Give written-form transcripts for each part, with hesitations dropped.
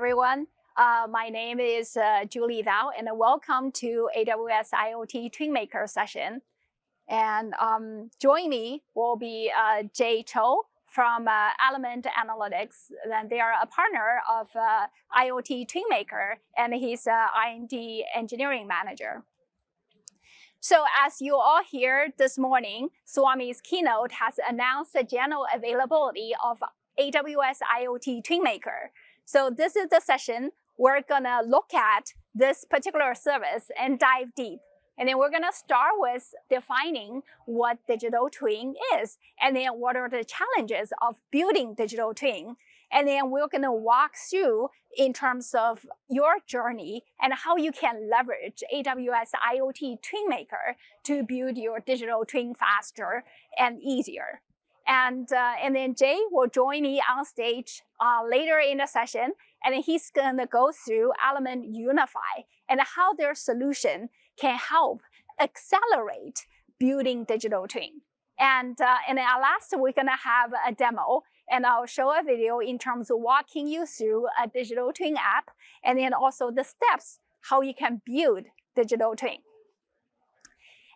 everyone. My name is Julie Zhao, and welcome to AWS IoT TwinMaker session. And join me will be Jay Cho from Element Analytics. Then they are a partner of IoT TwinMaker, and he's R&D engineering manager. So as you all hear this morning, Swami's keynote has announced the general availability of AWS IoT TwinMaker. So this is the session we're gonna look at this particular service and dive deep. And then we're gonna start with defining what digital twin is, and then what are the challenges of building digital twin. And then we're gonna walk through in terms of your journey and how you can leverage AWS IoT TwinMaker to build your digital twin faster and easier. And then Jay will join me on stage later in the session, and he's gonna go through Element Unify and how their solution can help accelerate building digital twin. And then last, we're gonna have a demo, and I'll show a video in terms of walking you through a digital twin app, and then also the steps how you can build digital twin.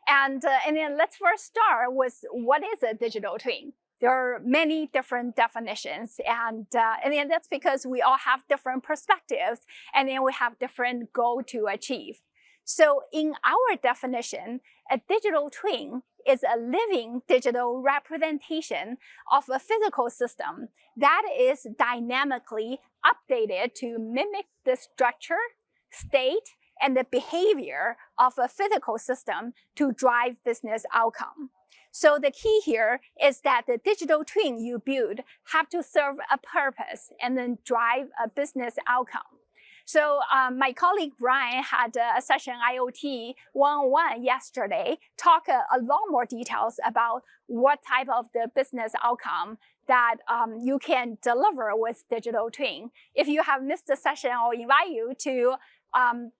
And then let's first start with what is a digital twin. There are many different definitions, and then that's because we all have different perspectives, and then we have different goals to achieve. So in our definition, a digital twin is a living digital representation of a physical system that is dynamically updated to mimic the structure, state, and the behavior of a physical system to drive business outcome. So the key here is that the digital twin you build have to serve a purpose and then drive a business outcome. So my colleague Brian had a session IoT 101 yesterday, talk a lot more details about what type of the business outcome that you can deliver with digital twin. If you have missed the session, I'll invite you to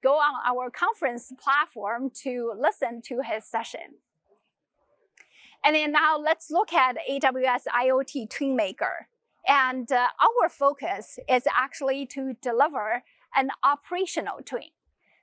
go on our conference platform to listen to his session. And then now let's look at AWS IoT TwinMaker. And our focus is actually to deliver an operational twin.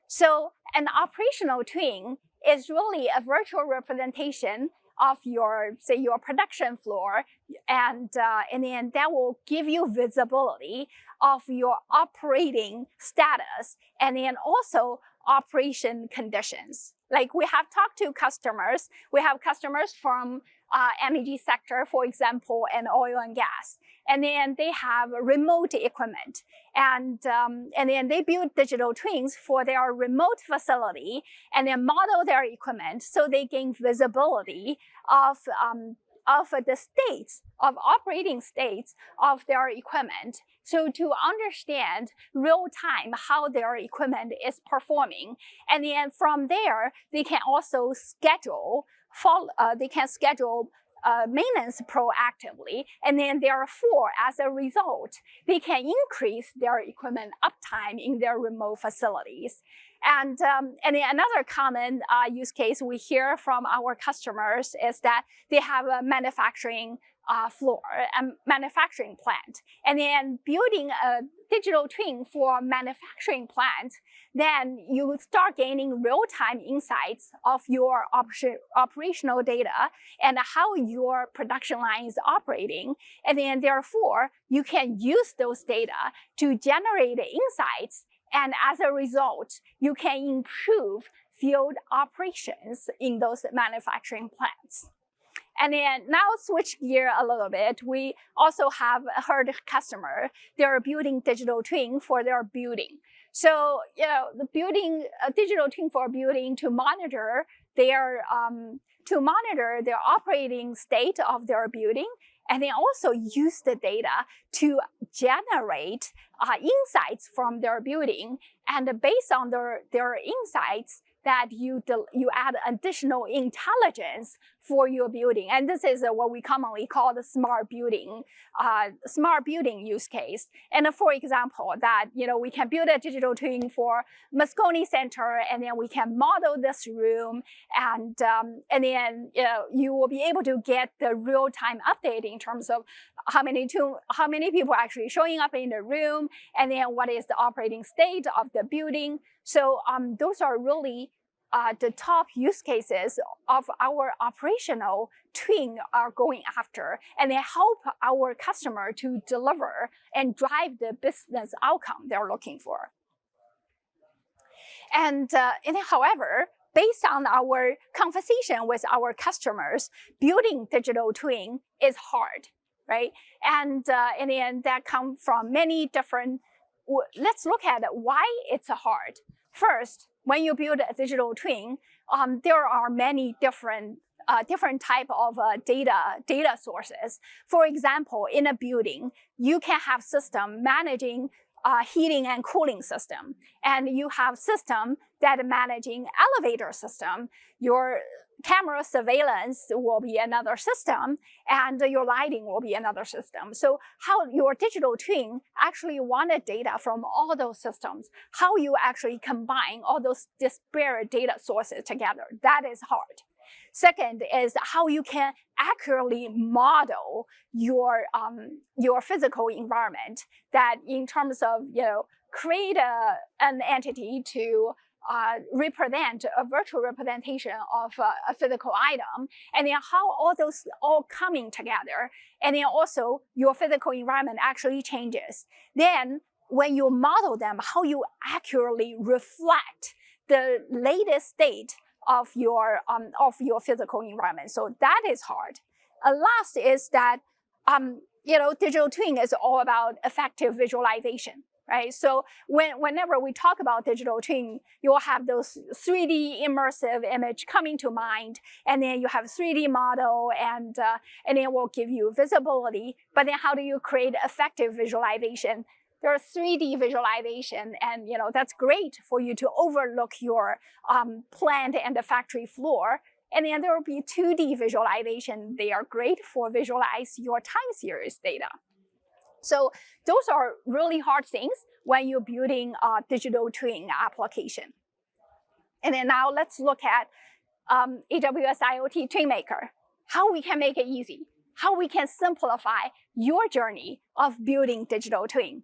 So an operational twin is really a virtual representation of your, say, your production floor, and then that will give you visibility of your operating status, and then also operation conditions. Like we have talked to customers. We have customers from energy sector, for example, and oil and gas. And then they have remote equipment. And then they build digital twins for their remote facility and then model their equipment so they gain visibility of the states, of operating states of their equipment. So to understand real time how their equipment is performing. And then from there, they can also schedule maintenance proactively, and then therefore, as a result, they can increase their equipment uptime in their remote facilities. And then another common use case we hear from our customers is that they have a manufacturing floor, a manufacturing plant, and then building a digital twin for manufacturing plant, then you start gaining real-time insights of your operational data and how your production line is operating. And then therefore, you can use those data to generate insights. And as a result, you can improve field operations in those manufacturing plants. And then now switch gear a little bit. We also have heard customer, they're building digital twin for their building. So, the building a digital twin for a building to monitor their operating state of their building, and then also use the data to generate insights from their building. And based on their insights, that you add additional intelligence for your building. And this is what we commonly call the smart building use case. And for example, that we can build a digital twin for Moscone Center, and then we can model this room, and then you will be able to get the real-time update in terms of how many people are actually showing up in the room, and then what is the operating state of the building. So those are really the top use cases of our operational twin are going after, and they help our customer to deliver and drive the business outcome they're looking for. And however, based on our conversation with our customers, building digital twin is hard, right? And then that comes from many different. Let's look at why it's hard. First, when you build a digital twin, there are many different type of data sources. For example, in a building, you can have system managing heating and cooling system, and you have system that managing elevator system. Your camera surveillance will be another system, and your lighting will be another system. So how your digital twin actually wanted data from all those systems, how you actually combine all those disparate data sources together, that is hard. Second is how you can accurately model your physical environment, that in terms of create an entity to represent a virtual representation of a physical item, and then how all those all coming together, and then also your physical environment actually changes. Then when you model them, how you accurately reflect the latest state of your physical environment. So that is hard. Last is that digital twin is all about effective visualization, right? So whenever we talk about digital twin, you'll have those 3D immersive image coming to mind, and then you have 3D model, and then it will give you visibility. But then how do you create effective visualization? There are 3D visualization, and that's great for you to overlook your plant and the factory floor. And then there will be 2D visualization. They are great for visualize your time series data. So those are really hard things when you're building a digital twin application. And then now let's look at AWS IoT TwinMaker, how we can make it easy, how we can simplify your journey of building digital twin.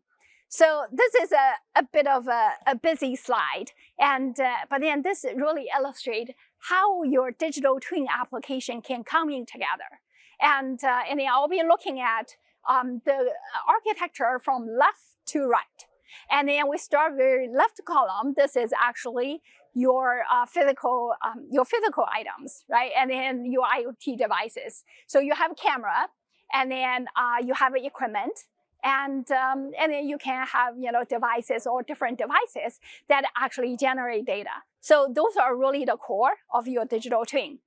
So this is a bit of a busy slide, and but then this really illustrates how your digital twin application can come in together. And then I'll be looking at the architecture from left to right. And then we start with left column. This is actually your physical items, right? And then your IoT devices. So you have a camera, and then you have equipment. And then you can have devices or different devices that actually generate data. So those are really the core of your digital twin.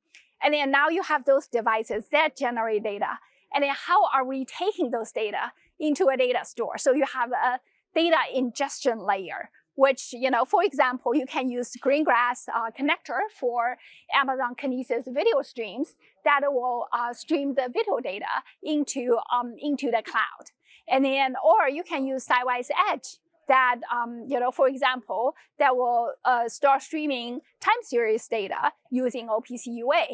And then now you have those devices that generate data. And then how are we taking those data into a data store? So you have a data ingestion layer, which for example, you can use Greengrass connector for Amazon Kinesis video streams that will stream the video data into the cloud. And then, or you can use Sidewise Edge that, for example, that will start streaming time series data using OPC UA.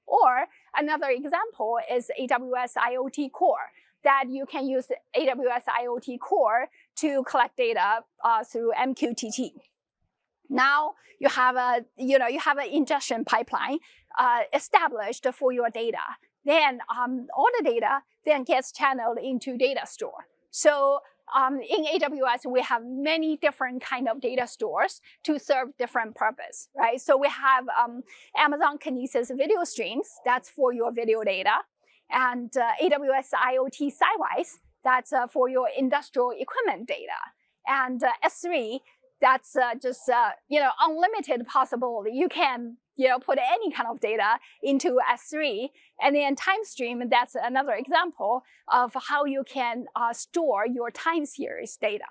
Or another example is AWS IoT Core, that you can use AWS IoT Core to collect data through MQTT. Now you have an ingestion pipeline established for your data. Then all the data then gets channeled into data store. So in AWS, we have many different kind of data stores to serve different purpose, right? So we have Amazon Kinesis video streams, that's for your video data, and AWS IoT Sidewise, that's for your industrial equipment data, and S3, that's just unlimited possibility. You can put any kind of data into S3, and then time stream, that's another example of how you can store your time series data.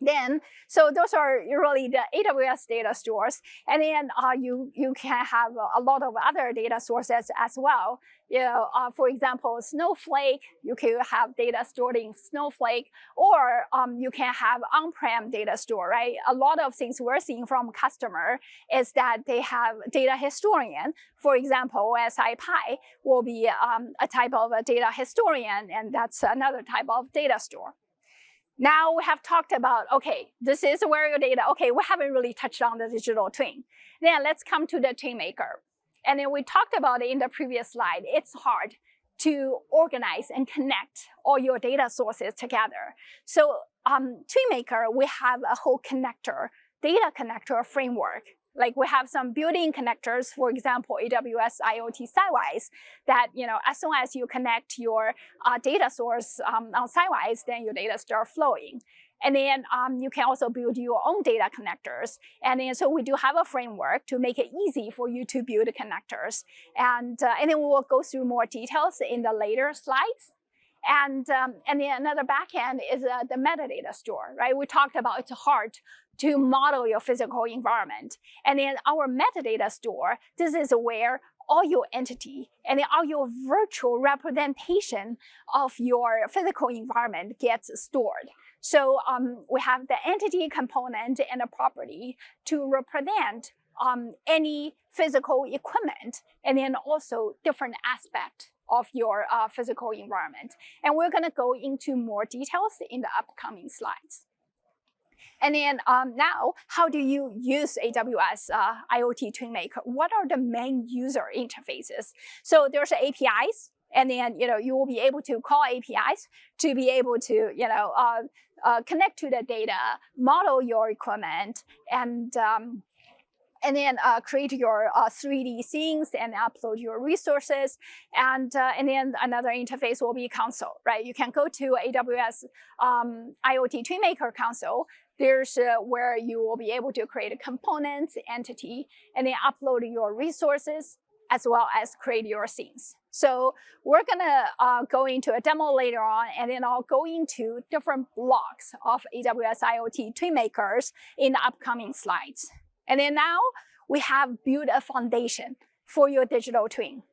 Then, so those are really the AWS data stores. And then you can have a lot of other data sources as well. For example, Snowflake, you can have data stored in Snowflake, or you can have on-prem data store, right? A lot of things we're seeing from customer is that they have data historian. For example, OSI Pi will be a type of a data historian, and that's another type of data store. Now we have talked about, okay, this is where your data, okay, we haven't really touched on the digital twin. Then let's come to the TwinMaker. And then we talked about it in the previous slide. It's hard to organize and connect all your data sources together. So TwinMaker, we have a whole data connector framework. Like we have some built-in connectors, for example, AWS IoT Sidewise, that as soon as you connect your data source on Sidewise, then your data start flowing. And then you can also build your own data connectors. And then so we do have a framework to make it easy for you to build connectors. And then we will go through more details in the later slides. And then another backend is the metadata store, right? We talked about it's hard to model your physical environment. And then our metadata store, this is where all your entity and then all your virtual representation of your physical environment gets stored. So we have the entity component and a property to represent any physical equipment, and then also different aspects of your physical environment. And we're gonna go into more details in the upcoming slides. And then now, how do you use AWS IoT TwinMaker? What are the main user interfaces? So there's APIs, and then you will be able to call APIs to be able to connect to the data, model your equipment, and then create your 3D scenes and upload your resources. And then another interface will be console, right? You can go to AWS IoT TwinMaker console. There's where you will be able to create a component entity and then upload your resources as well as create your scenes. So we're gonna go into a demo later on, and then I'll go into different blocks of AWS IoT TwinMakers in the upcoming slides. And then now we have built a foundation for your digital twin.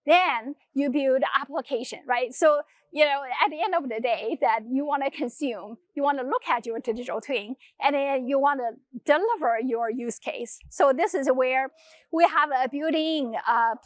Then you build application, right? So, at the end of the day that you want to consume, you want to look at your digital twin, and then you want to deliver your use case. So this is where we have a built-in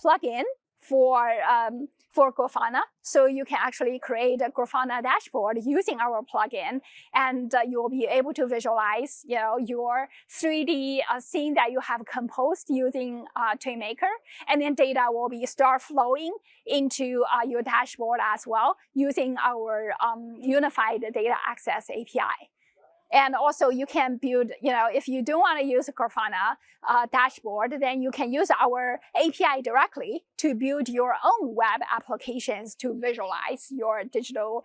plugin for Grafana. So you can actually create a Grafana dashboard using our plugin, and you will be able to visualize your 3D scene that you have composed using TwinMaker, and then data will be start flowing into your dashboard as well using our unified data access API. And also you can build, if you don't want to use Grafana dashboard, then you can use our API directly to build your own web applications to visualize your digital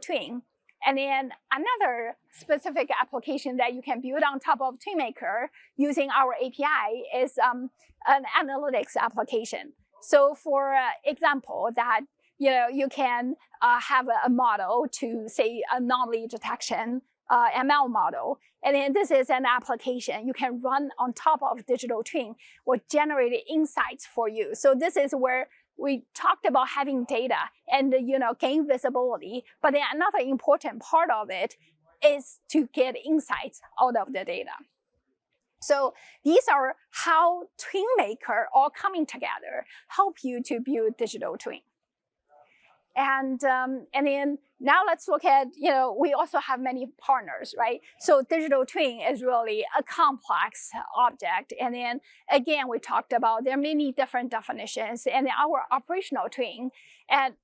twin. And then another specific application that you can build on top of TwinMaker using our API is an analytics application. So for example, that you can have a model to say anomaly detection, ML model. And then this is an application you can run on top of digital twin, will generate insights for you. So this is where we talked about having data and gain visibility. But then another important part of it is to get insights out of the data. So these are how TwinMaker all coming together help you to build digital twin. And then now let's look at, we also have many partners, right? So digital twin is really a complex object. And then again, we talked about there are many different definitions and our operational twin. And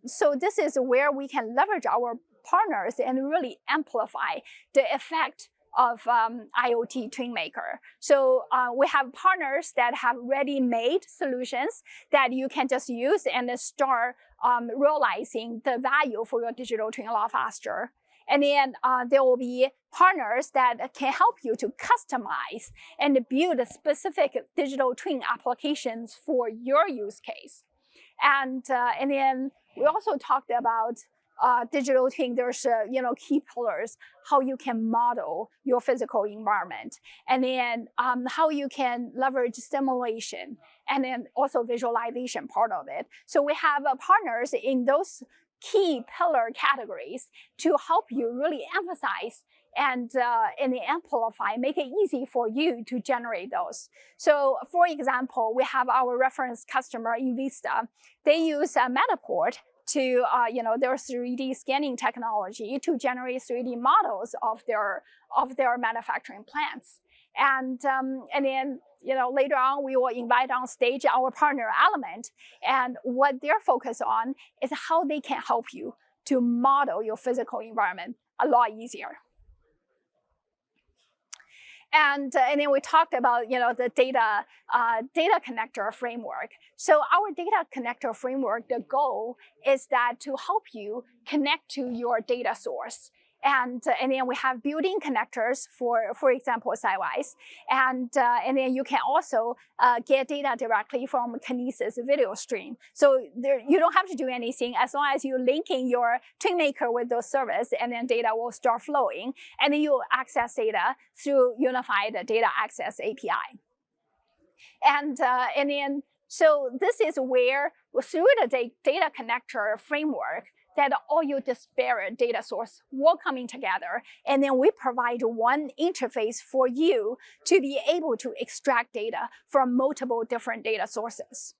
so this is where we can leverage our partners and really amplify the effect of IoT TwinMaker. So we have partners that have ready-made solutions that you can just use and start realizing the value for your digital twin a lot faster. And then there will be partners that can help you to customize and build specific digital twin applications for your use case. And then we also talked about digital twin, there's key pillars, how you can model your physical environment, and then how you can leverage simulation, and then also visualization part of it. So we have partners in those key pillar categories to help you really emphasize and amplify, make it easy for you to generate those. So for example, we have our reference customer in Vista. They use Matterport to their 3D scanning technology to generate 3D models of their manufacturing plants. And then later on, we will invite on stage our partner Element, and what they're focused on is how they can help you to model your physical environment a lot easier. And then we talked about the data connector framework. So our data connector framework, the goal is that to help you connect to your data source. And then we have built-in connectors for example, Sidewise. And then you can also get data directly from Kinesis video stream. So you don't have to do anything as long as you're linking your TwinMaker with those services, and then data will start flowing. And then you access data through unified data access API. And then, so this is where, through the data connector framework, that all your disparate data sources will coming together, and then we provide one interface for you to be able to extract data from multiple different data sources.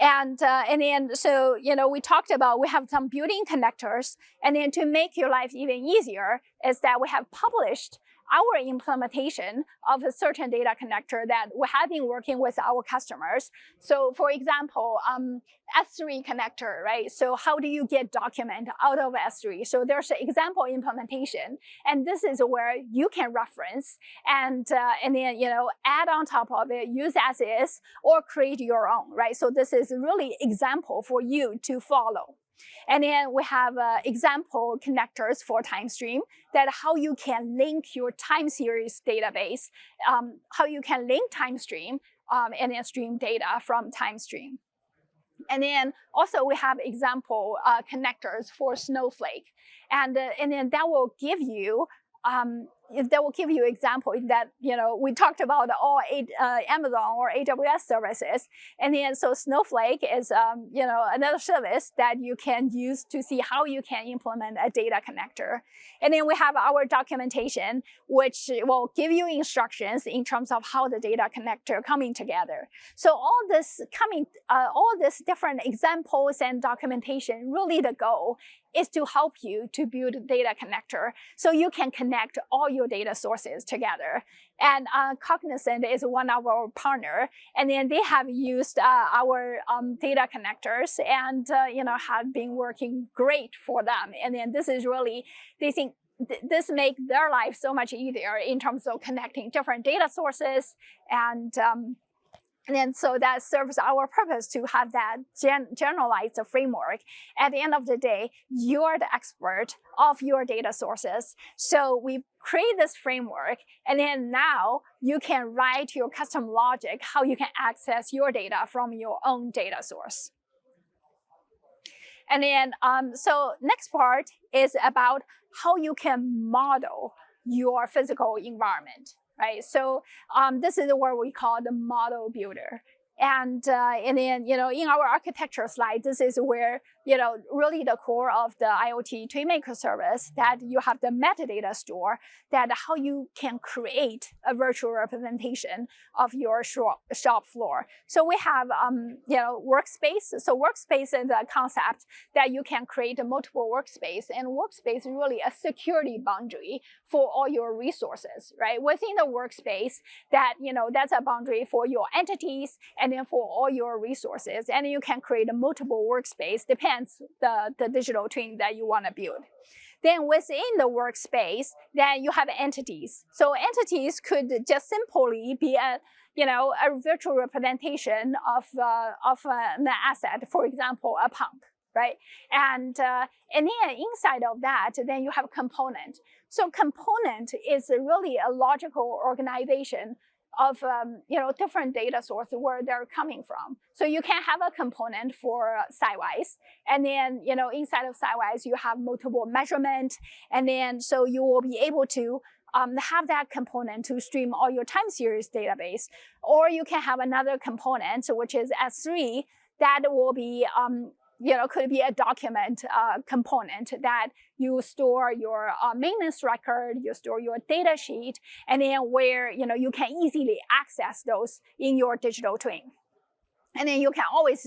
And then, so we talked about we have some built-in connectors, and then to make your life even easier is that we have published our implementation of a certain data connector that we have been working with our customers. So for example, S3 connector, right? So how do you get document out of S3? So there's an example implementation, and this is where you can reference and then add on top of it, use as is, or create your own, right? So this is really example for you to follow. And then we have example connectors for TimeStream, that how you can link your time series database, how you can link TimeStream and then stream data from TimeStream. And then also we have example connectors for Snowflake, and then that will give you example that we talked about all Amazon or AWS services, and then so Snowflake is another service that you can use to see how you can implement a data connector. And then we have our documentation, which will give you instructions in terms of how the data connector coming together. So all this different examples and documentation, really the goal is to help you to build a data connector so you can connect all your data sources together. And Cognizant is one of our partner, and then they have used our data connectors and have been working great for them. And then this is really, they think this makes their life so much easier in terms of connecting different data sources, and then so that serves our purpose to have that generalized framework. At the end of the day, you're the expert of your data sources. So we create this framework, and then now you can write your custom logic, how you can access your data from your own data source. And then, so next part is about how you can model your physical environment. Right, so this is what we call the model builder, and then in our architecture slide, this is where really the core of the IoT TwinMaker service, that you have the metadata store, that how you can create a virtual representation of your shop floor. So we have workspace. So workspace is a concept that you can create a multiple workspace, and workspace is really a security boundary for all your resources, right? Within the workspace, that that's a boundary for your entities and then for all your resources, and you can create a multiple workspace, depends the digital twin that you want to build. Then within the workspace, then you have entities. So entities could just simply be a virtual representation of an asset, for example, a pump, right? And then inside of that, then you have component. So component is really a logical organization different data sources where they're coming from. So you can have a component for Sidewise, and then inside of Sidewise you have multiple measurement, and then so you will be able to have that component to stream all your time series database, or you can have another component which is S3 that will be could be a document component that you store your maintenance record, you store your data sheet, and then where you can easily access those in your digital twin. And then you can always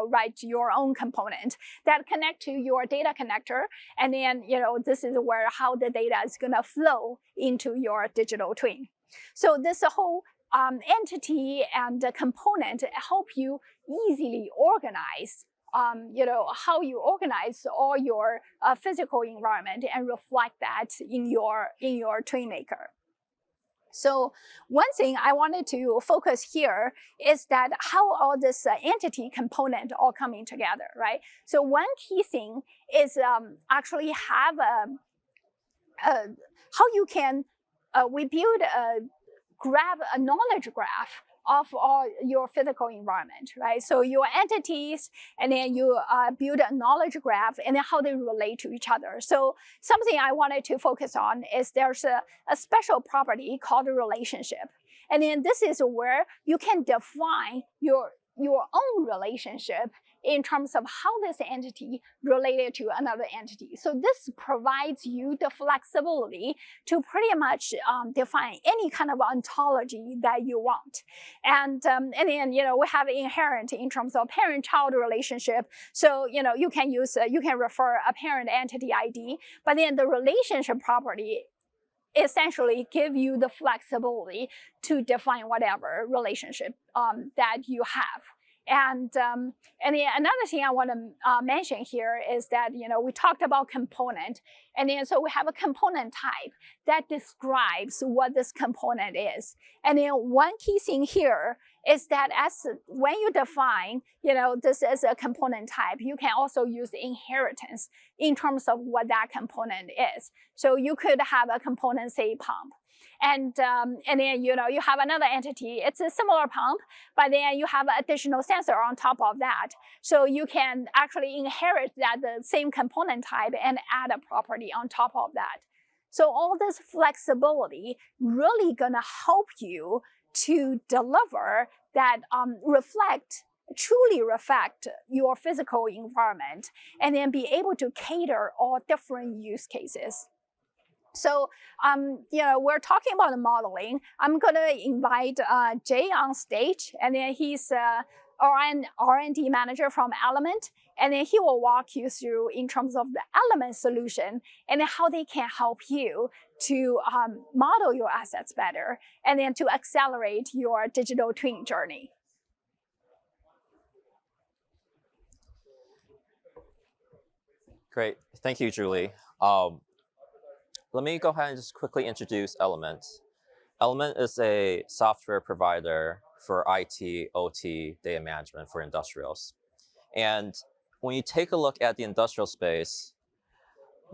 write your own component that connect to your data connector, and then this is where how the data is going to flow into your digital twin. So this whole entity and component help you easily organize how you organize all your physical environment and reflect that in your TwinMaker. So one thing I wanted to focus here is that how all this entity component all coming together, right? So one key thing is actually have how you can we build a knowledge graph of all your physical environment, right? So your entities, and then you build a knowledge graph, and then how they relate to each other. So something I wanted to focus on is there's a special property called a relationship. And then this is where you can define your own relationship in terms of how this entity related to another entity. So this provides you the flexibility to pretty much define any kind of ontology that you want. And then we have inherent in terms of parent-child relationship. So you can use you can refer a parent entity ID, but then the relationship property essentially give you the flexibility to define whatever relationship that you have. And then another thing I want to mention here is that we talked about component, and then so we have a component type that describes what this component is. And then one key thing here is that when you define this as a component type, you can also use inheritance in terms of what that component is. So you could have a component, say pump. And then you have another entity. It's a similar pump, but then you have an additional sensor on top of that. So you can actually inherit the same component type and add a property on top of that. So all this flexibility really gonna help you to deliver that truly reflect your physical environment, and then be able to cater all different use cases. So, we're talking about the modeling. I'm going to invite Jay on stage, and then he's R&D manager from Element, and then he will walk you through in terms of the Element solution and then how they can help you to model your assets better, and then to accelerate your digital twin journey. Great. Thank you, Julie. Let me go ahead and just quickly introduce Element. Element is a software provider for IT, OT, data management for industrials. And when you take a look at the industrial space,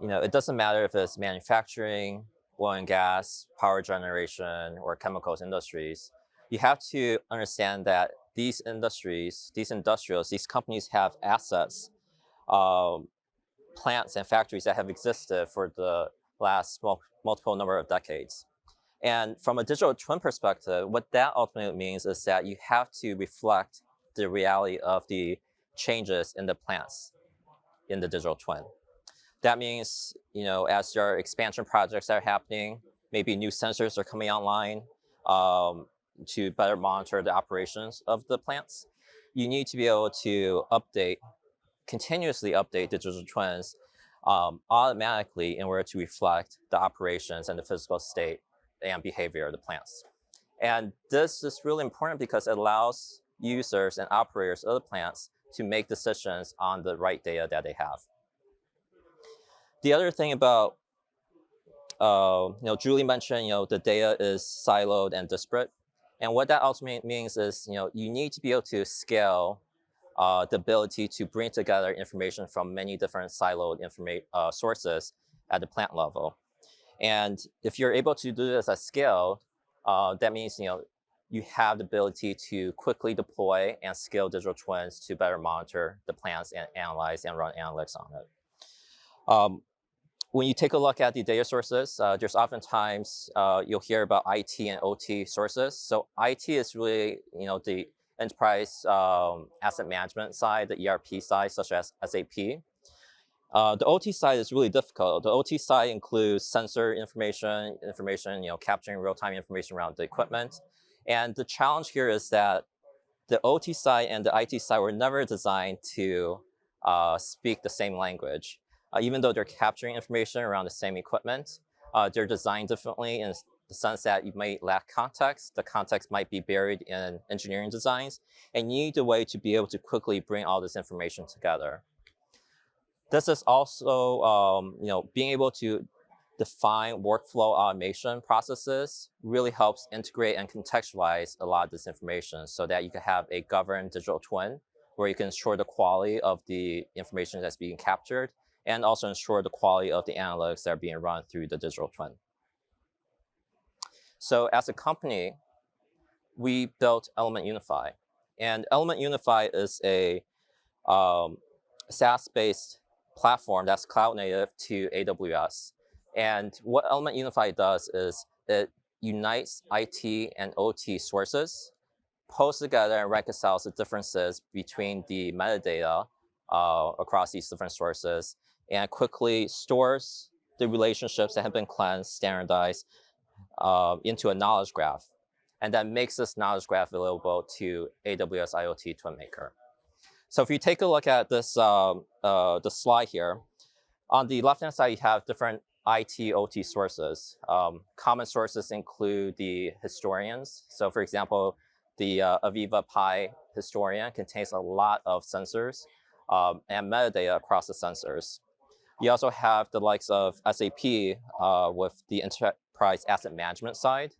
it doesn't matter if it's manufacturing, oil and gas, power generation, or chemicals industries. You have to understand that these industries, these industrials, these companies have assets, plants and factories that have existed for the last multiple number of decades. And from a digital twin perspective, what that ultimately means is that you have to reflect the reality of the changes in the plants in the digital twin. That means, as your expansion projects are happening, maybe new sensors are coming online to better monitor the operations of the plants. You need to be able to continuously update digital twins automatically in order to reflect the operations and the physical state and behavior of the plants. And this is really important because it allows users and operators of the plants to make decisions on the right data that they have. The other thing about, Julie mentioned, the data is siloed and disparate. And what that ultimately means is, you need to be able to scale the ability to bring together information from many different siloed sources at the plant level. And if you're able to do this at scale, that means you have the ability to quickly deploy and scale digital twins to better monitor the plants and analyze and run analytics on it. When you take a look at the data sources, there's oftentimes you'll hear about IT and OT sources. So IT is really, the enterprise asset management side, the ERP side, such as SAP. The OT side is really difficult. The OT side includes sensor information, capturing real-time information around the equipment. And the challenge here is that the OT side and the IT side were never designed to speak the same language. Even though they're capturing information around the same equipment, they're designed differently in the sense that you may lack context. The context might be buried in engineering designs, and you need a way to be able to quickly bring all this information together. This is also, being able to define workflow automation processes really helps integrate and contextualize a lot of this information so that you can have a governed digital twin where you can ensure the quality of the information that's being captured and also ensure the quality of the analytics that are being run through the digital twin. So as a company, we built Element Unify. And Element Unify is a SaaS-based platform that's cloud native to AWS. And what Element Unify does is it unites IT and OT sources, pulls together and reconciles the differences between the metadata across these different sources, and quickly stores the relationships that have been cleansed, standardized into a knowledge graph, and then makes this knowledge graph available to AWS IoT TwinMaker. So if you take a look at this the slide here, on the left-hand side, you have different IT, OT sources. Common sources include the historians. So for example, the Aviva Pi historian contains a lot of sensors and metadata across the sensors. You also have the likes of SAP with the enterprise asset management side.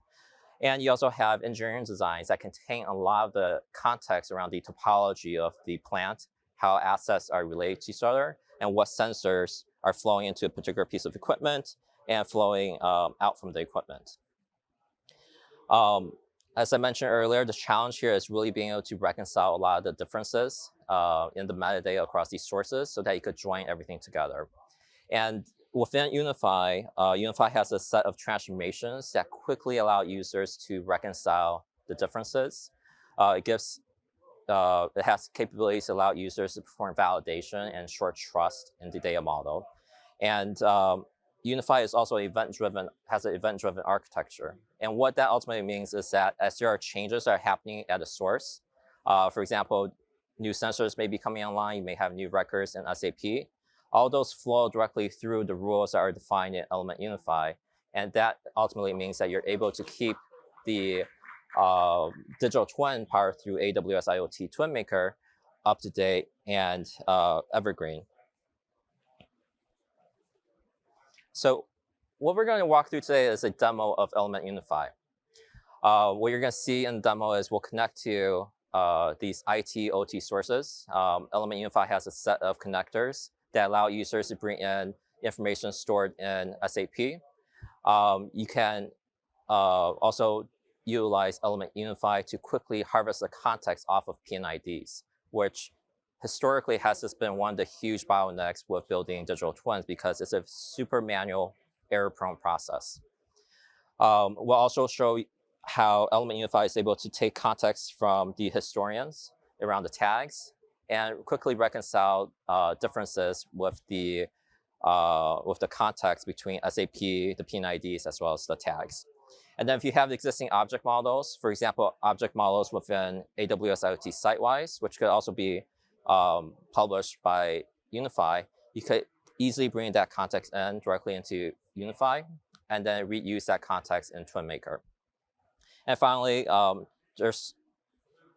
And you also have engineering designs that contain a lot of the context around the topology of the plant, how assets are related to each other, and what sensors are flowing into a particular piece of equipment and flowing out from the equipment. As I mentioned earlier, the challenge here is really being able to reconcile a lot of the differences in the metadata across these sources so that you could join everything together. And within Unify, Unify has a set of transformations that quickly allow users to reconcile the differences. It has capabilities to allow users to perform validation and ensure trust in the data model. And Unify is also has an event-driven architecture. And what that ultimately means is that as there are changes that are happening at the source, for example, new sensors may be coming online, you may have new records in SAP, all those flow directly through the rules that are defined in Element Unify. And that ultimately means that you're able to keep the digital twin powered through AWS IoT TwinMaker up to date and evergreen. So what we're going to walk through today is a demo of Element Unify. What you're going to see in the demo is we'll connect to these IT, OT sources. Element Unify has a set of connectors that allow users to bring in information stored in SAP. You can also utilize Element Unify to quickly harvest the context off of PNIDs, which historically has just been one of the huge bottlenecks with building digital twins because it's a super manual, error-prone process. We'll also show how Element Unify is able to take context from the historians around the tags and quickly reconcile differences with the context between SAP, the PNIDs, as well as the tags. And then if you have existing object models, for example, object models within AWS IoT Sitewise, which could also be published by Unify, you could easily bring that context in directly into Unify and then reuse that context in TwinMaker. And finally, there's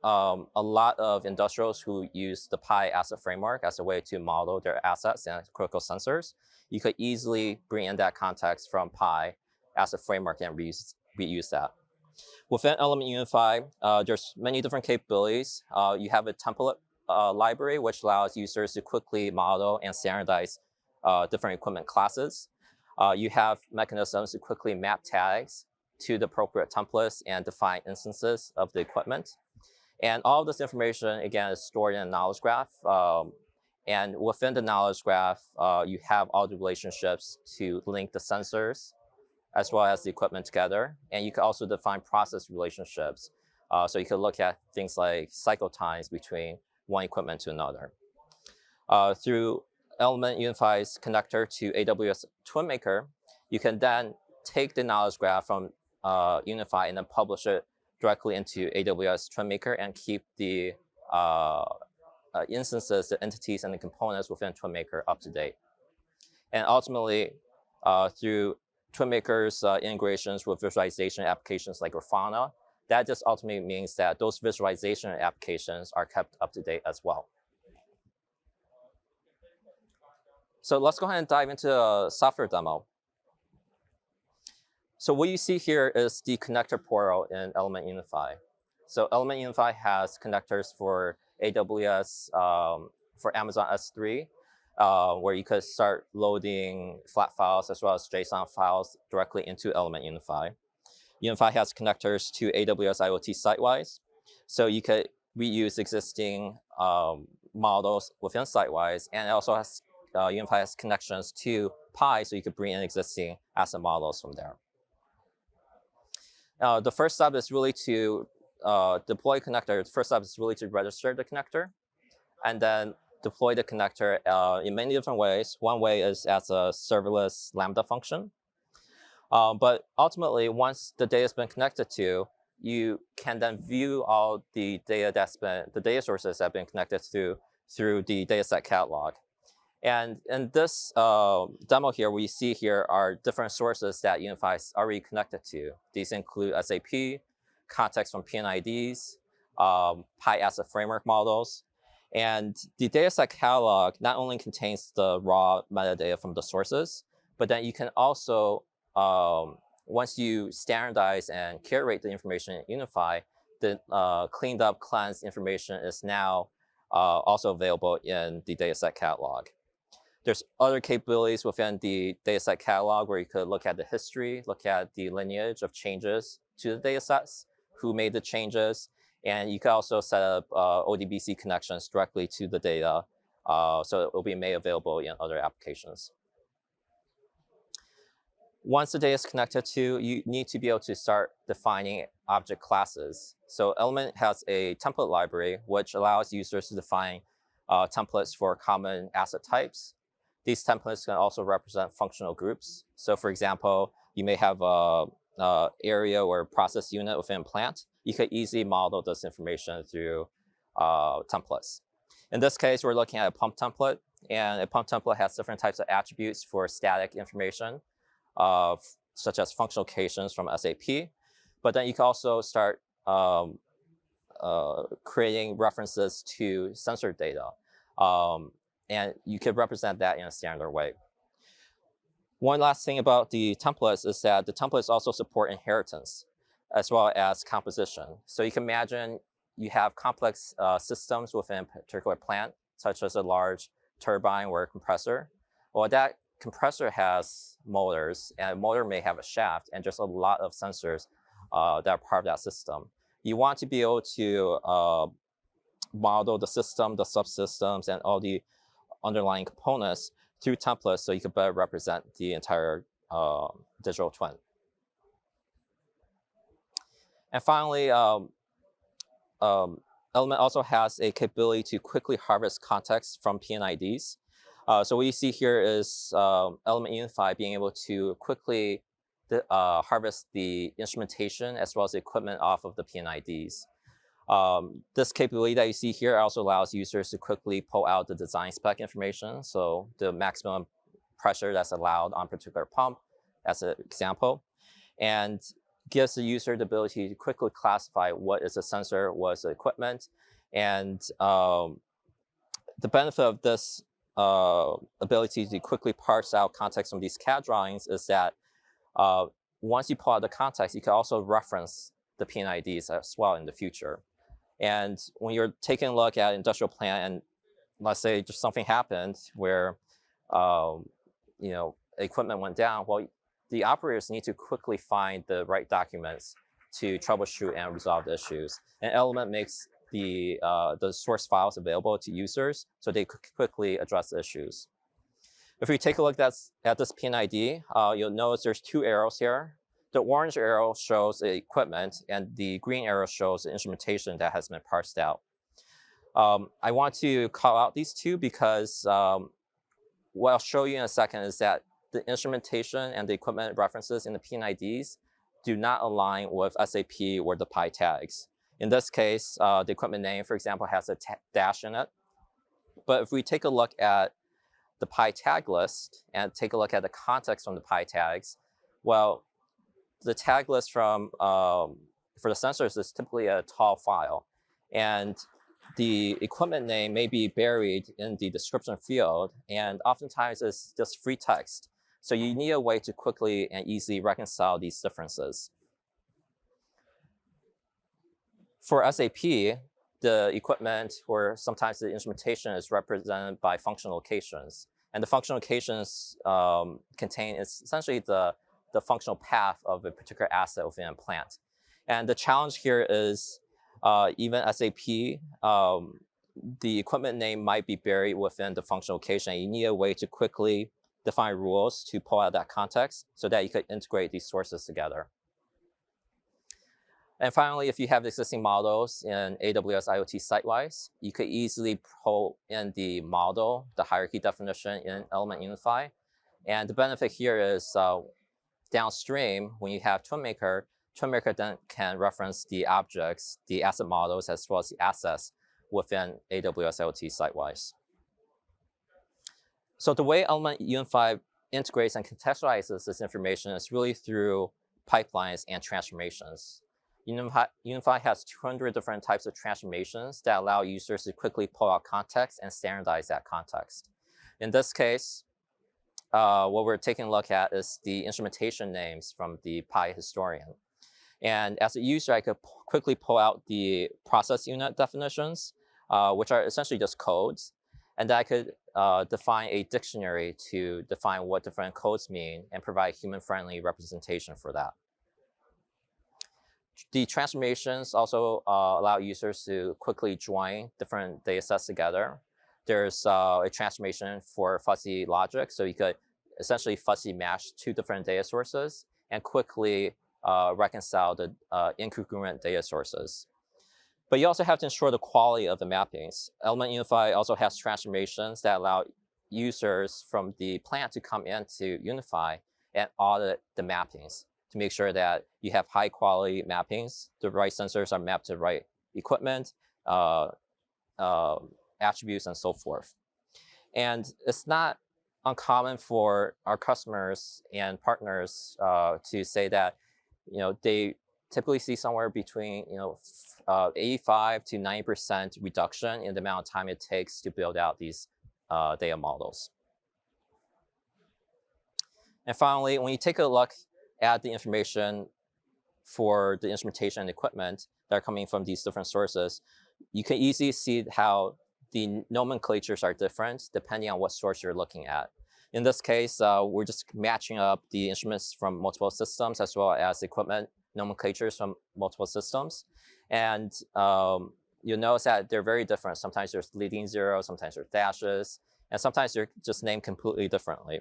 a lot of industrials who use the Pi asset framework as a way to model their assets and critical sensors. You could easily bring in that context from Pi asset framework and reuse that. Within Element Unify, there's many different capabilities. You have a template library, which allows users to quickly model and standardize different equipment classes. You have mechanisms to quickly map tags to the appropriate templates and define instances of the equipment. And all of this information, again, is stored in a knowledge graph. And within the knowledge graph, you have all the relationships to link the sensors as well as the equipment together. And you can also define process relationships. So you can look at things like cycle times between one equipment to another. Through Element Unified's connector to AWS TwinMaker, you can then take the knowledge graph from Unified and then publish it directly into AWS TwinMaker and keep the instances, the entities, and the components within TwinMaker up to date. And ultimately, through TwinMaker's integrations with visualization applications like Grafana, that just ultimately means that those visualization applications are kept up to date as well. So let's go ahead and dive into a software demo. So what you see here is the connector portal in Element Unified. So Element Unified has connectors for AWS, for Amazon S3, where you could start loading flat files as well as JSON files directly into Element Unified. Unified has connectors to AWS IoT Sitewise. So you could reuse existing models within Sitewise, and it also has Unified has connections to Pi, so you could bring in existing asset models from there. The first step is really to deploy a connector. The first step is really to register the connector, and then deploy the connector in many different ways. One way is as a serverless Lambda function. But ultimately, once the data has been connected to, you can then view all the data the data sources that have been connected to through the dataset catalog. And in this demo here, we see here are different sources that Unified is already connected to. These include SAP, context from PNIDs, Pi Asset Framework models. And the dataset catalog not only contains the raw metadata from the sources, but then you can also, once you standardize and curate the information in Unified, the cleaned up, cleansed information is now also available in the dataset catalog. There's other capabilities within the dataset catalog where you could look at the history, look at the lineage of changes to the datasets, who made the changes, and you can also set up ODBC connections directly to the data, so it will be made available in other applications. Once the data is connected to, you need to be able to start defining object classes. So Element has a template library, which allows users to define templates for common asset types. These templates can also represent functional groups. So for example, you may have a area or process unit within a plant. You could easily model this information through templates. In this case, we're looking at a pump template, and a pump template has different types of attributes for static information, such as functional locations from SAP. But then you can also start creating references to sensor data. And you can represent that in a standard way. One last thing about the templates is that the templates also support inheritance as well as composition. So you can imagine you have complex systems within a particular plant, such as a large turbine or a compressor. Well, that compressor has motors, and a motor may have a shaft, and just a lot of sensors that are part of that system. You want to be able to model the system, the subsystems, and all the underlying components through templates so you can better represent the entire digital twin. And finally, Element also has a capability to quickly harvest context from PNIDs. So what you see here is Element Unified being able to quickly harvest the instrumentation as well as the equipment off of the PNIDs. This capability that you see here also allows users to quickly pull out the design spec information. So the maximum pressure that's allowed on a particular pump, as an example, and gives the user the ability to quickly classify what is a sensor, what is the equipment. And the benefit of this ability to quickly parse out context from these CAD drawings is that once you pull out the context, you can also reference the PNIDs as well in the future. And when you're taking a look at industrial plant, and let's say just something happened where equipment went down, well, the operators need to quickly find the right documents to troubleshoot and resolve the issues. And Element makes the source files available to users so they could quickly address issues. If we take a look at this PNID, you'll notice there's two arrows here. The orange arrow shows the equipment, and the green arrow shows the instrumentation that has been parsed out. I want to call out these two because what I'll show you in a second is that the instrumentation and the equipment references in the PNIDs do not align with SAP or the PI tags. In this case, the equipment name, for example, has a dash in it. But if we take a look at the PI tag list and take a look at the context from the PI tags, well, the tag list for the sensors is typically a tall file. And the equipment name may be buried in the description field, and oftentimes it's just free text. So you need a way to quickly and easily reconcile these differences. For SAP, the equipment or sometimes the instrumentation is represented by functional locations. And the functional locations contain essentially the functional path of a particular asset within a plant. And the challenge here is even SAP, the equipment name might be buried within the functional location. You need a way to quickly define rules to pull out that context so that you could integrate these sources together. And finally, if you have existing models in AWS IoT Sitewise, you could easily pull in the model, the hierarchy definition in Element Unify. And the benefit here is downstream, when you have TwinMaker, TwinMaker then can reference the objects, the asset models, as well as the assets within AWS IoT Sitewise. So the way Element Unify integrates and contextualizes this information is really through pipelines and transformations. Unify has 200 different types of transformations that allow users to quickly pull out context and standardize that context. In this case, what we're taking a look at is the instrumentation names from the PI historian. And as a user, I could quickly pull out the process unit definitions, which are essentially just codes. And then I could define a dictionary to define what different codes mean and provide human-friendly representation for that. The transformations also allow users to quickly join different data sets together. There's a transformation for fuzzy logic, so you could essentially fuzzy match two different data sources and quickly reconcile the incongruent data sources. But you also have to ensure the quality of the mappings. Element Unify also has transformations that allow users from the plant to come into Unify and audit the mappings to make sure that you have high quality mappings, the right sensors are mapped to the right equipment, attributes, and so forth. And it's not uncommon for our customers and partners to say that they typically see somewhere between 85 to 90% reduction in the amount of time it takes to build out these data models. And finally, when you take a look at the information for the instrumentation and equipment that are coming from these different sources, you can easily see how the nomenclatures are different depending on what source you're looking at. In this case, we're just matching up the instruments from multiple systems as well as equipment nomenclatures from multiple systems. And you'll notice that they're very different. Sometimes there's leading zeros, sometimes there's dashes, and sometimes they're just named completely differently.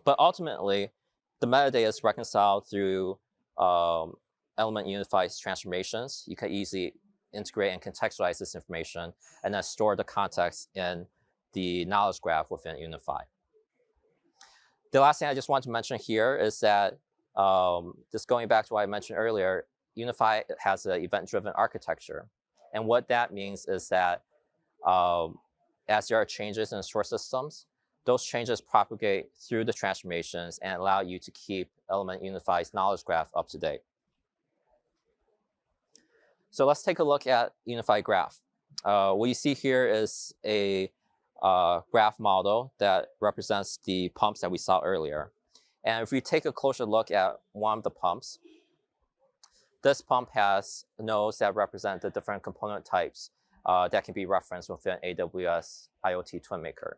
But ultimately, the metadata is reconciled through Element Unify's transformations. You can easily integrate and contextualize this information and then store the context in the knowledge graph within Unify. The last thing I just want to mention here is that, just going back to what I mentioned earlier, Unify has an event-driven architecture. And what that means is that as there are changes in source systems, those changes propagate through the transformations and allow you to keep Element Unify's knowledge graph up to date. So let's take a look at Unify Graph. What you see here is a graph model that represents the pumps that we saw earlier. And if we take a closer look at one of the pumps, this pump has nodes that represent the different component types that can be referenced within AWS IoT TwinMaker.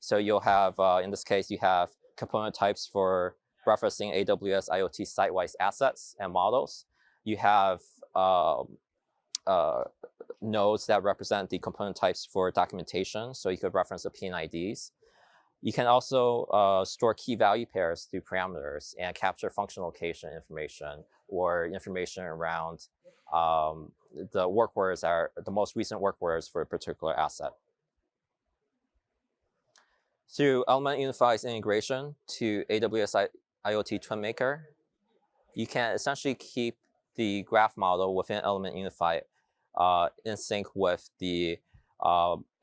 So you'll have, in this case, you have component types for referencing AWS IoT site-wise assets and models. You have nodes that represent the component types for documentation, so you could reference the PNIDs. You can also store key value pairs through parameters and capture function location information or information around the work words are the most recent work words for a particular asset. Through Element Unified's integration to AWS IoT TwinMaker, you can essentially keep the graph model within Element Unified in sync with the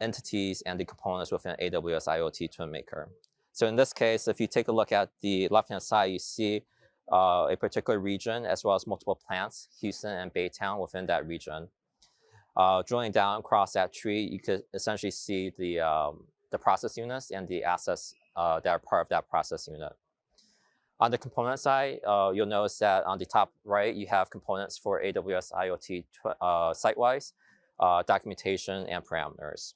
entities and the components within AWS IoT TwinMaker. So in this case, if you take a look at the left-hand side, you see a particular region as well as multiple plants, Houston and Baytown within that region. Drilling down across that tree, you could essentially see the process units and the assets that are part of that process unit. On the component side, you'll notice that on the top right, you have components for AWS IoT site-wise, documentation, and parameters.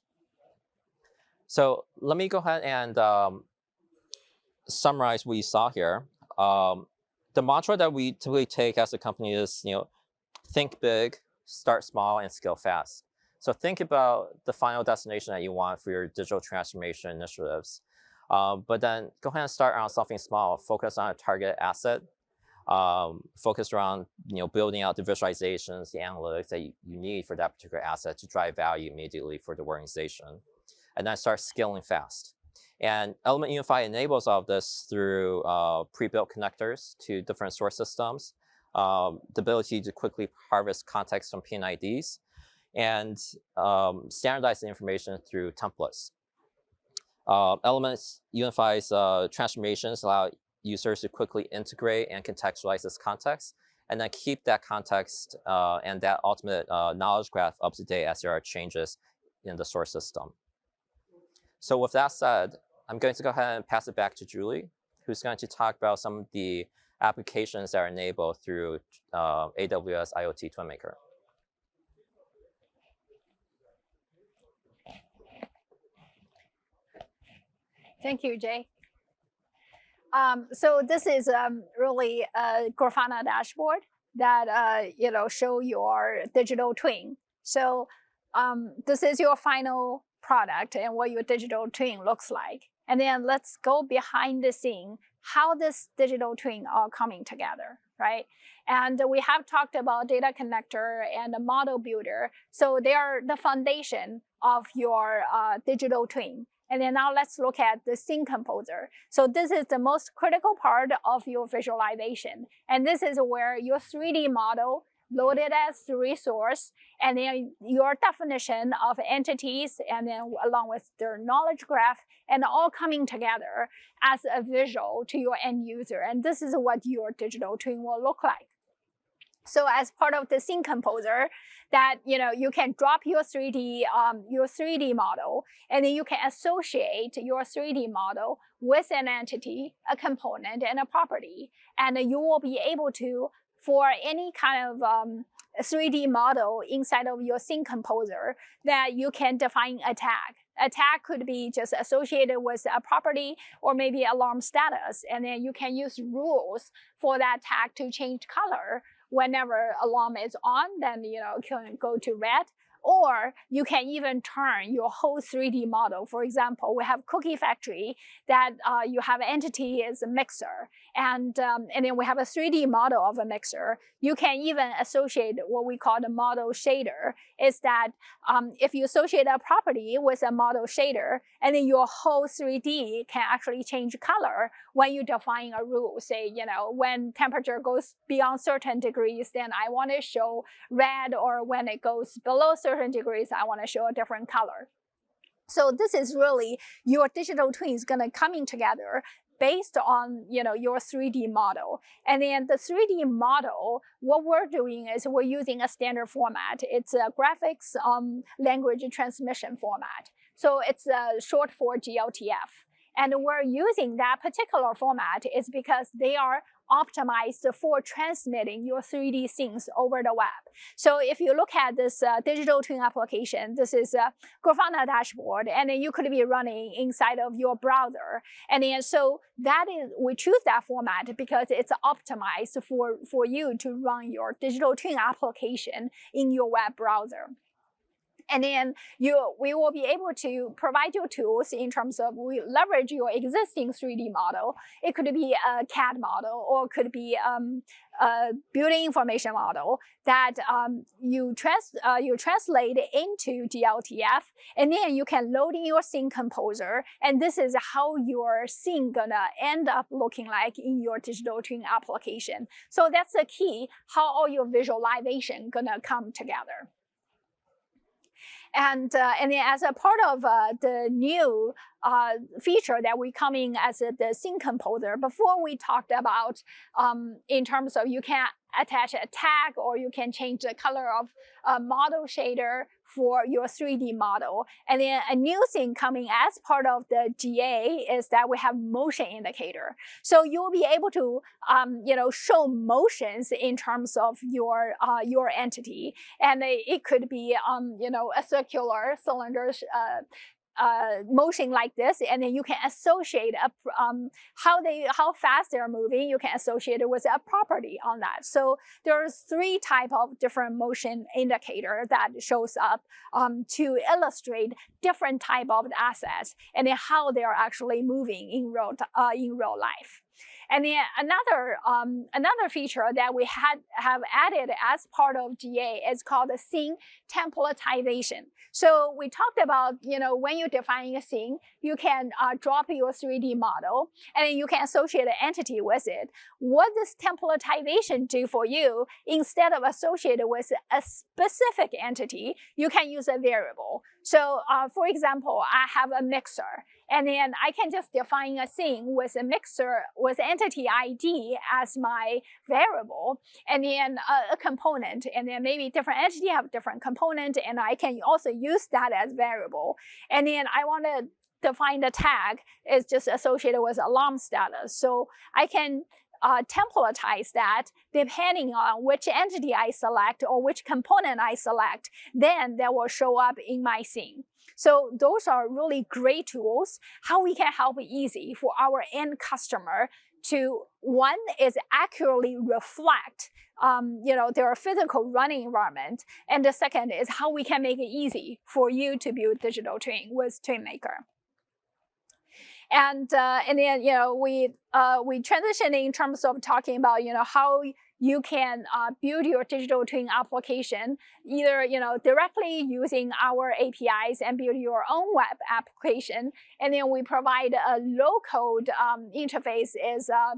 So let me go ahead and summarize what you saw here. The mantra that we typically take as a company is, think big, start small, and scale fast. So think about the final destination that you want for your digital transformation initiatives. But then go ahead and start on something small. Focus on a target asset. Focus around building out the visualizations, the analytics that you need for that particular asset to drive value immediately for the organization. And then start scaling fast. And Element Unified enables all of this through pre-built connectors to different source systems, the ability to quickly harvest context from PNIDs, and standardize the information through templates. Element Unified's transformations allow users to quickly integrate and contextualize this context, and then keep that context and that ultimate knowledge graph up to date as there are changes in the source system. So with that said, I'm going to go ahead and pass it back to Julie, who's going to talk about some of the applications that are enabled through AWS IoT TwinMaker. Thank you, Jay. So this is really a Grafana dashboard that show your digital twin. So this is your final product and what your digital twin looks like. And then let's go behind the scene, how this digital twin are coming together, right? And we have talked about data connector and a model builder. So they are the foundation of your digital twin. And then now let's look at the scene composer. So this is the most critical part of your visualization. And this is where your 3D model loaded as the resource, and then your definition of entities, and then along with their knowledge graph, and all coming together as a visual to your end user. And this is what your digital twin will look like. So as part of the scene composer, that you can drop your 3D model, and then you can associate your 3D model with an entity, a component, and a property, and you will be able to, for any kind of 3D model inside of your scene composer, that you can define a tag. A tag could be just associated with a property or maybe alarm status, and then you can use rules for that tag to change color. Whenever alarm is on, then it can go to red. Or you can even turn your whole 3D model. For example, we have Cookie Factory that you have an entity is a mixer. And then we have a 3D model of a mixer. You can even associate what we call the model shader. Is that if you associate a property with a model shader, and then your whole 3D can actually change color when you define a rule. Say, when temperature goes beyond certain degrees, then I want to show red, or when it goes below certain degrees, I want to show a different color. So this is really your digital twins gonna coming together based on your 3D model. And then the 3D model, what we're doing is we're using a standard format. It's a graphics language transmission format. So it's short for GLTF. And we're using that particular format is because they are optimized for transmitting your 3D scenes over the web. So if you look at this digital twin application, this is a Grafana dashboard, and then you could be running inside of your browser. And then so that is, we choose that format because it's optimized for you to run your digital twin application in your web browser. And then we will be able to provide you tools in terms of we leverage your existing 3D model. It could be a CAD model or it could be a building information model that you translate into GLTF, and then you can load in your scene composer, and this is how your scene gonna end up looking like in your digital twin application. So that's the key, how all your visualization gonna come together. And then as a part of the new feature that we come in as the scene composer, before we talked about in terms of you can attach a tag or you can change the color of a model shader for your 3D model. And then a new thing coming as part of the GA is that we have motion indicator. So you'll be able to show motions in terms of your entity, and it could be a circular cylinder motion like this, and then you can associate how fast they're moving. You can associate it with a property on that. So there's 3 types of different motion indicator that shows up to illustrate different type of assets and then how they are actually moving in real life. And then another feature that we have added as part of GA is called the scene templatization. So we talked about, when you're defining a scene, you can drop your 3D model and then you can associate an entity with it. What does templatization do for you? Instead of associated with a specific entity, you can use a variable. So for example, I have a mixer, and then I can just define a scene with a mixer with entity ID as my variable, and then a component, and then maybe different entity have different component, and I can also use that as variable. And then I want to define the tag is just associated with alarm status. So I can templatize that depending on which entity I select or which component I select, then that will show up in my scene. So those are really great tools, how we can help it easy for our end customer to, one is accurately reflect their physical running environment, and the second is how we can make it easy for you to build digital twin with TwinMaker. And then we transition in terms of talking about how you can build your digital twin application either directly using our APIs and build your own web application. And then we provide a low-code interface is a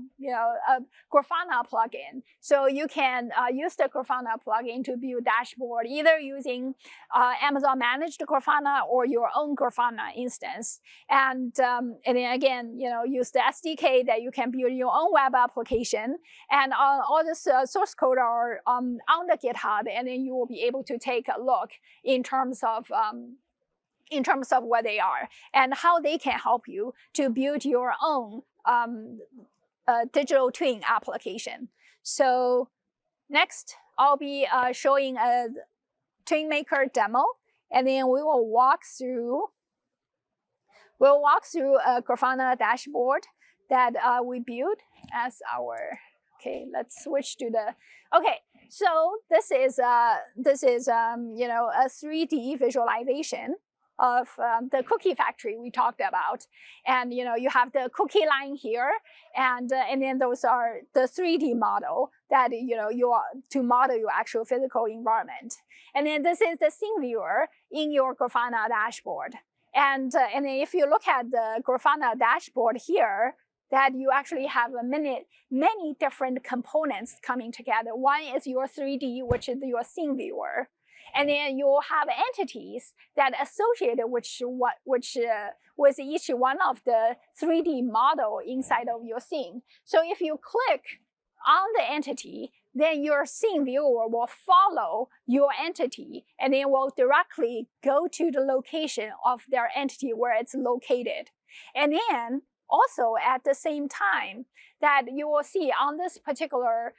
Grafana plugin. So you can use the Grafana plugin to build dashboard either using Amazon managed Grafana or your own Grafana instance. And then again, use the SDK that you can build your own web application, and all this source code are on the GitHub, and then you will be able to take a look in terms of what they are and how they can help you to build your own digital twin application. So next, I'll be showing a TwinMaker demo, and then we will walk through a Grafana dashboard that we built as our. Okay, let's switch to the. Okay, so this is a 3D visualization of the cookie factory we talked about, and you have the cookie line here, and then those are the 3D model that you are to model your actual physical environment, and then this is the scene viewer in your Grafana dashboard, and then if you look at the Grafana dashboard here, that you actually have many different components coming together. One is your 3D, which is your scene viewer. And then you'll have entities that associated with each one of the 3D model inside of your scene. So if you click on the entity, then your scene viewer will follow your entity and then will directly go to the location of their entity where it's located. And then also at the same time that you will see on this particular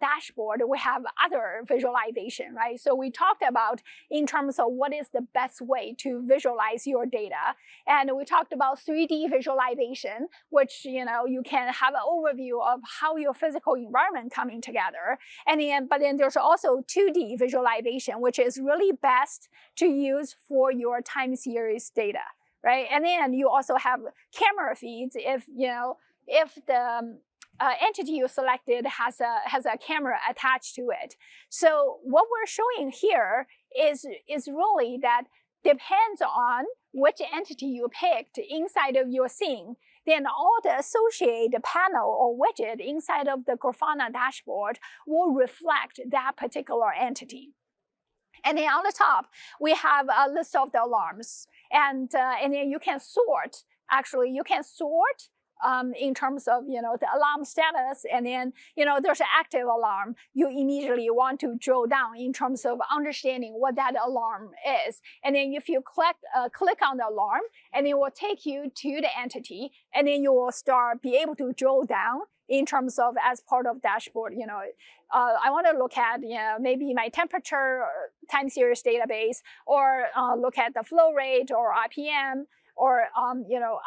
dashboard, we have other visualization, right? So we talked about in terms of what is the best way to visualize your data. And we talked about 3D visualization, which, you can have an overview of how your physical environment coming together. But then there's also 2D visualization, which is really best to use for your time series data, right? And then you also have camera feeds if the entity you selected has a camera attached to it. So what we're showing here is really that depends on which entity you picked inside of your scene, then all the associated panel or widget inside of the Grafana dashboard will reflect that particular entity. And then on the top, we have a list of the alarms. And then you can sort. Actually, you can sort in terms of the alarm status, and then there's an active alarm. You immediately want to drill down in terms of understanding what that alarm is, and then if you click on the alarm, and it will take you to the entity, and then you will be able to drill down in terms of as part of dashboard. I want to look at maybe my temperature or time series database, or look at the flow rate or RPM, or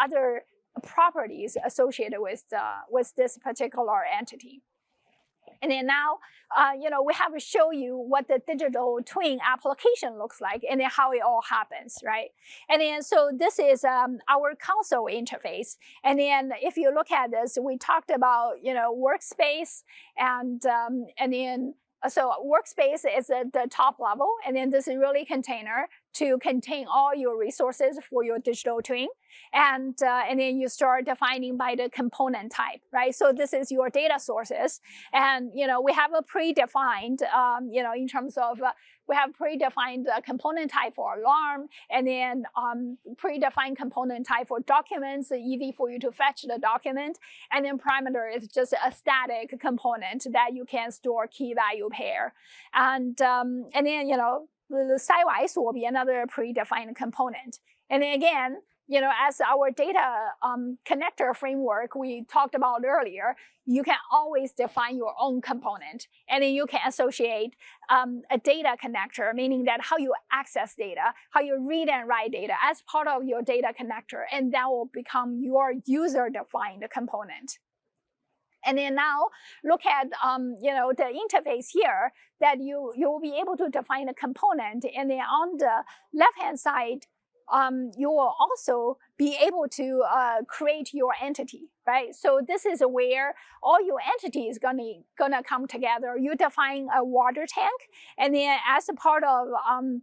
other properties associated with this particular entity. And then now, we have to show you what the digital twin application looks like and then how it all happens, right? And then, so this is our console interface. And then if you look at this, we talked about, workspace and then, so workspace is at the top level, and then this is really container to contain all your resources for your digital twin. And then you start defining by the component type, right? So this is your data sources. And, we have a predefined, in terms of, we have predefined component type for alarm, and then predefined component type for documents, easy for you to fetch the document. And then parameter is just a static component that you can store key value pair. And then, the sidewise will be another predefined component. And then again, as our data connector framework we talked about earlier, you can always define your own component. And then you can associate a data connector, meaning that how you access data, how you read and write data as part of your data connector, and that will become your user-defined component. And then now look at the interface here that you will be able to define a component, and then on the left-hand side, you will also be able to create your entity, right? So this is where all your entities gonna come together. You define a water tank, and then as a part of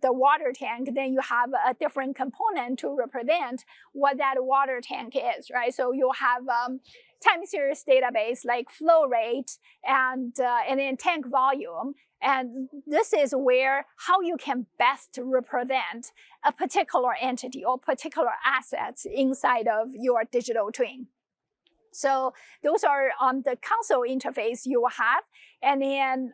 the water tank, then you have a different component to represent what that water tank is, right? So you'll have time series database like flow rate and then tank volume. And this is where how you can best represent a particular entity or particular assets inside of your digital twin. So those are the console interface you will have, and then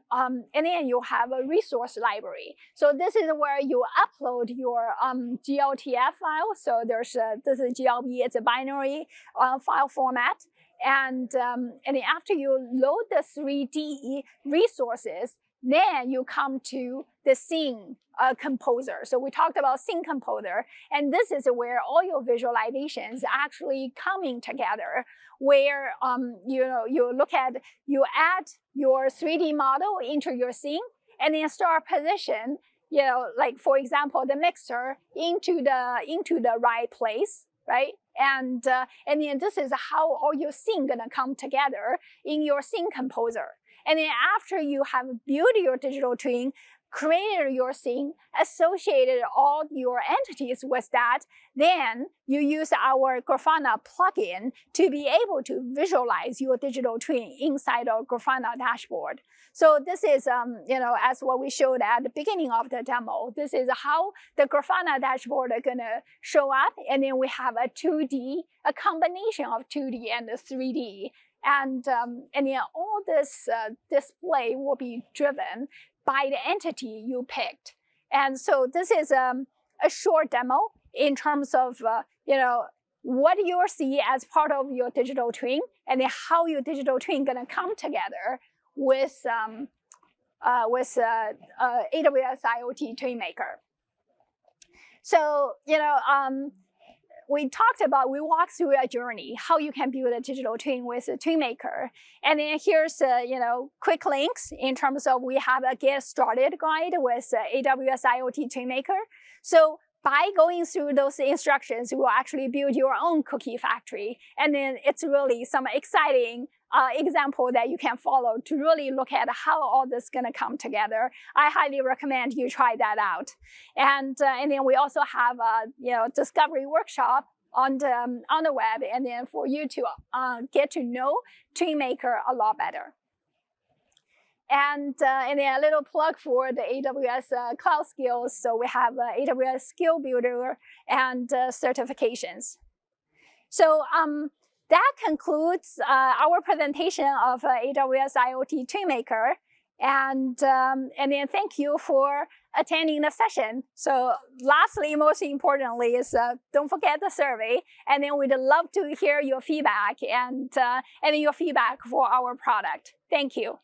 you have a resource library. So this is where you upload your GLTF file. So this is GLB, it's a binary file format. And then after you load the 3D resources, then you come to the scene composer. So we talked about scene composer, and this is where all your visualizations actually coming together, where you add your 3D model into your scene, and then start position, like for example, the mixer into the right place, right? And then this is how all your scene gonna come together in your scene composer. And then after you have built your digital twin, created your scene, associated all your entities with that, then you use our Grafana plugin to be able to visualize your digital twin inside our Grafana dashboard. So this is, as what we showed at the beginning of the demo, this is how the Grafana dashboard are gonna show up. And then we have a 2D, a combination of 2D and 3D. And then all this display will be driven by the entity you picked. And so this is a short demo in terms of, what you see as part of your digital twin, and then how your digital twin gonna come together with AWS IoT TwinMaker. So, we walked through a journey, how you can build a digital twin with a TwinMaker. And then here's, quick links in terms of we have a get started guide with AWS IoT TwinMaker. So by going through those instructions, you will actually build your own cookie factory. And then it's really some exciting example that you can follow to really look at how all this is gonna come together. I highly recommend you try that out. And then we also have a discovery workshop on the web, and then for you to get to know TwinMaker a lot better. And then a little plug for the AWS cloud skills. So we have AWS Skill Builder and certifications. So that concludes our presentation of AWS IoT TwinMaker. And then thank you for attending the session. So lastly, most importantly, is don't forget the survey. And then we'd love to hear your feedback and your feedback for our product. Thank you.